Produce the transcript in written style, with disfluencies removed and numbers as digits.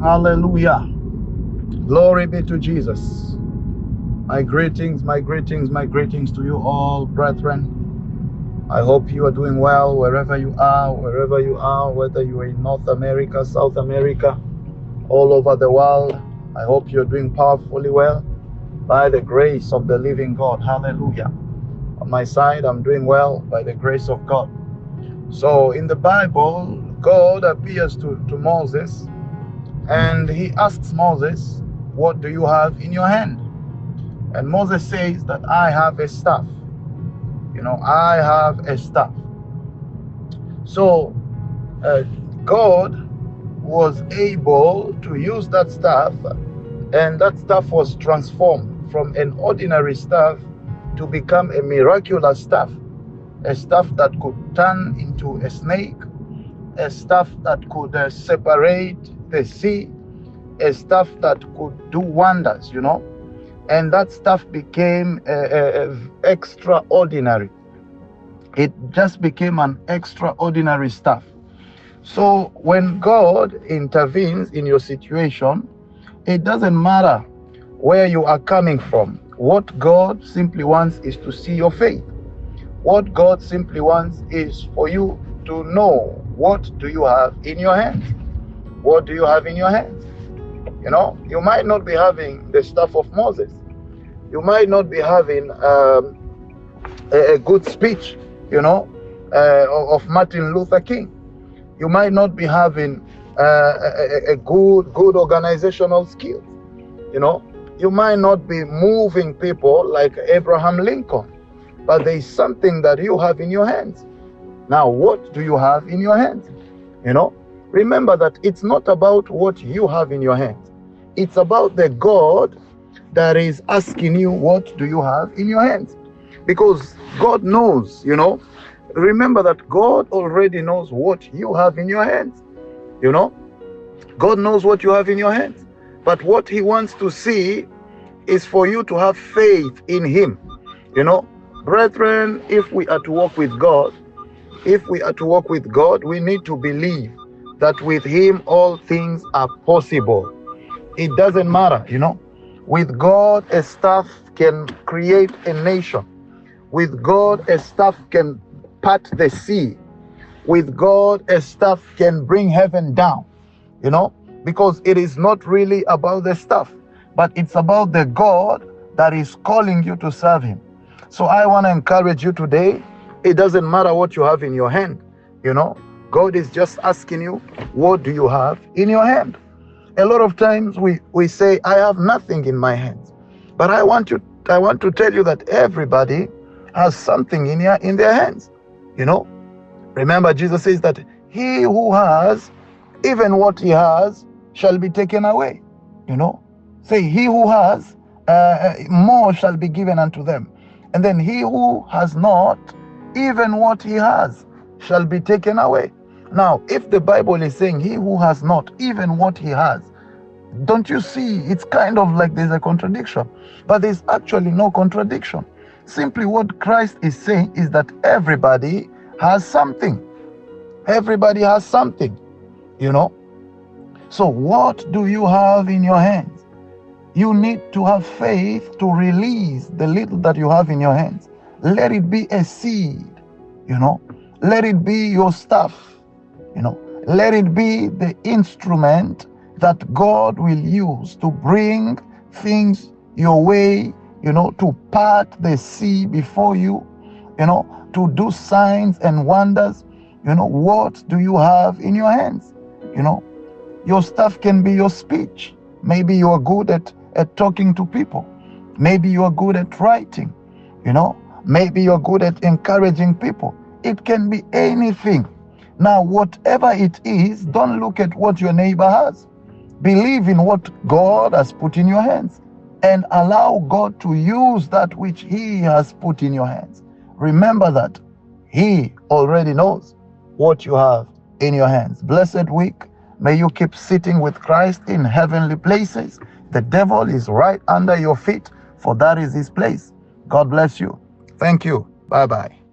Hallelujah. Glory be to Jesus. My greetings to you all, brethren. I hope you are doing well wherever you are, whether you are in North America, South America, all over the world. I hope you're doing powerfully well by the grace of the living God. Hallelujah. On my side, I'm doing well by the grace of God. So in the Bible, God appears to Moses, and he asks Moses, what do you have in your hand? And Moses says that I have a staff. I have a staff. So God was able to use that staff, and that staff was transformed from an ordinary staff to become a miraculous staff. A staff that could turn into a snake, a staff that could separate the sea, a staff that could do wonders, and that staff became extraordinary. It just became an extraordinary staff. So when God intervenes in your situation, it doesn't matter where you are coming from. What God simply wants is to see your faith. What God simply wants is for you to know, what do you have in your hands? What do you have in your hands? You might not be having the staff of Moses. You might not be having a good speech, of Martin Luther King. You might not be having a good organizational skills. You might not be moving people like Abraham Lincoln. But there is something that you have in your hands. Now, what do you have in your hands? Remember that it's not about what you have in your hands. It's about the God that is asking you, what do you have in your hands? Because God knows, Remember that God already knows what you have in your hands. God knows what you have in your hands. But what he wants to see is for you to have faith in him. Brethren, if we are to walk with God, we need to believe that with him all things are possible. It doesn't matter, With God, a staff can create a nation. With God, a staff can part the sea. With God, a staff can bring heaven down, because it is not really about the staff, but it's about the God that is calling you to serve him. So I want to encourage you today. It doesn't matter what you have in your hand. God is just asking you, what do you have in your hand? A lot of times we say, I have nothing in my hands. But I want to tell you that everybody has something in their hands. Remember, Jesus says that he who has, even what he has, shall be taken away. Say, he who has, more shall be given unto them. And then he who has not, even what he has, shall be taken away. Now, if the Bible is saying he who has not, even what he has, don't you see, it's kind of like there's a contradiction. But there's actually no contradiction. Simply what Christ is saying is that everybody has something. Everybody has something, So what do you have in your hands? You need to have faith to release the little that you have in your hands. Let it be a seed, Let it be your staff, Let it be the instrument that God will use to bring things your way, to part the sea before you, to do signs and wonders. What do you have in your hands? Your stuff can be your speech. Maybe you are good at talking to people. Maybe you are good at writing. Maybe you're good at encouraging people. It can be anything. Now, whatever it is, don't look at what your neighbor has. Believe in what God has put in your hands and allow God to use that which he has put in your hands. Remember that he already knows what you have in your hands. Blessed week. May you keep sitting with Christ in heavenly places. The devil is right under your feet, for that is his place. God bless you. Thank you. Bye-bye.